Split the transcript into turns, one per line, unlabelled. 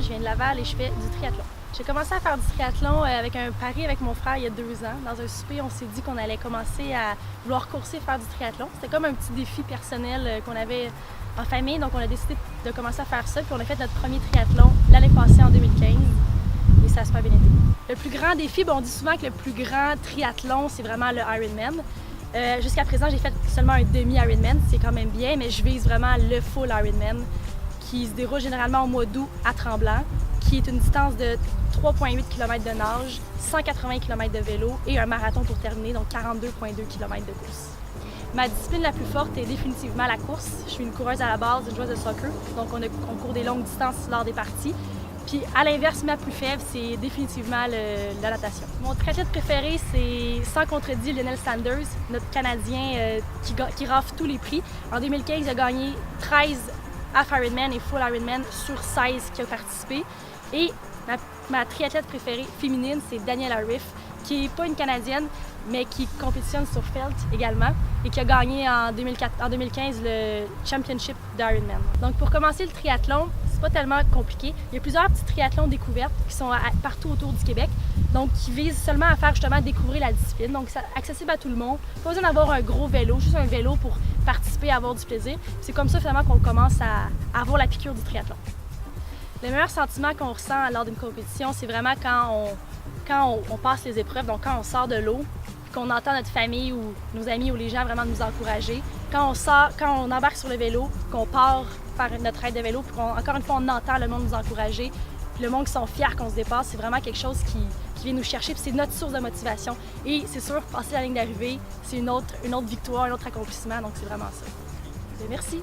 je viens de Laval et je fais du triathlon. J'ai commencé à faire du triathlon avec un pari avec mon frère il y a 2 ans. Dans un souper, on s'est dit qu'on allait commencer à vouloir courser et faire du triathlon. C'était comme un petit défi personnel qu'on avait en famille, donc on a décidé de commencer à faire ça. Puis on a fait notre premier triathlon l'année passée en 2015 et ça a super bien été. Le plus grand défi, on dit souvent que le plus grand triathlon, c'est vraiment le Ironman. Jusqu'à présent, j'ai fait seulement un demi-Ironman, c'est quand même bien, mais je vise vraiment le full Ironman qui se déroule généralement au mois d'août à Tremblant, qui est une distance de 3,8 km de nage, 180 km de vélo et un marathon pour terminer, donc 42,2 km de course. Ma discipline la plus forte est définitivement la course. Je suis une coureuse à la base, une joueuse de soccer, donc on court des longues distances lors des parties. Puis à l'inverse, ma plus faible, c'est définitivement la natation. Mon triathlète préféré, c'est sans contredit Lionel Sanders, notre Canadien qui rafle tous les prix. En 2015, il a gagné 13 Half Ironman et Full Ironman sur 16 qui ont participé. Et ma triathlète préférée féminine, c'est Danielle Arif, qui n'est pas une Canadienne, mais qui compétitionne sur felt également et qui a gagné en 2015 le Championship d'Ironman. Donc pour commencer le triathlon, c'est pas tellement compliqué. Il y a plusieurs petits triathlons découvertes qui sont partout autour du Québec, donc qui visent seulement à faire justement découvrir la discipline. Donc c'est accessible à tout le monde. Pas besoin d'avoir un gros vélo, juste un vélo pour participer et avoir du plaisir. C'est comme ça finalement qu'on commence à avoir la piqûre du triathlon. Le meilleur sentiment qu'on ressent lors d'une compétition, c'est vraiment quand on passe les épreuves, donc quand on sort de l'eau, qu'on entend notre famille ou nos amis ou les gens vraiment nous encourager. Quand on embarque sur le vélo, qu'on part faire notre aide de vélo, puis encore une fois, on entend le monde nous encourager, puis le monde qui sont fiers qu'on se dépasse, c'est vraiment quelque chose qui vient nous chercher, puis c'est notre source de motivation. Et c'est sûr, passer la ligne d'arrivée, c'est une autre victoire, un autre accomplissement, donc c'est vraiment ça. Et merci!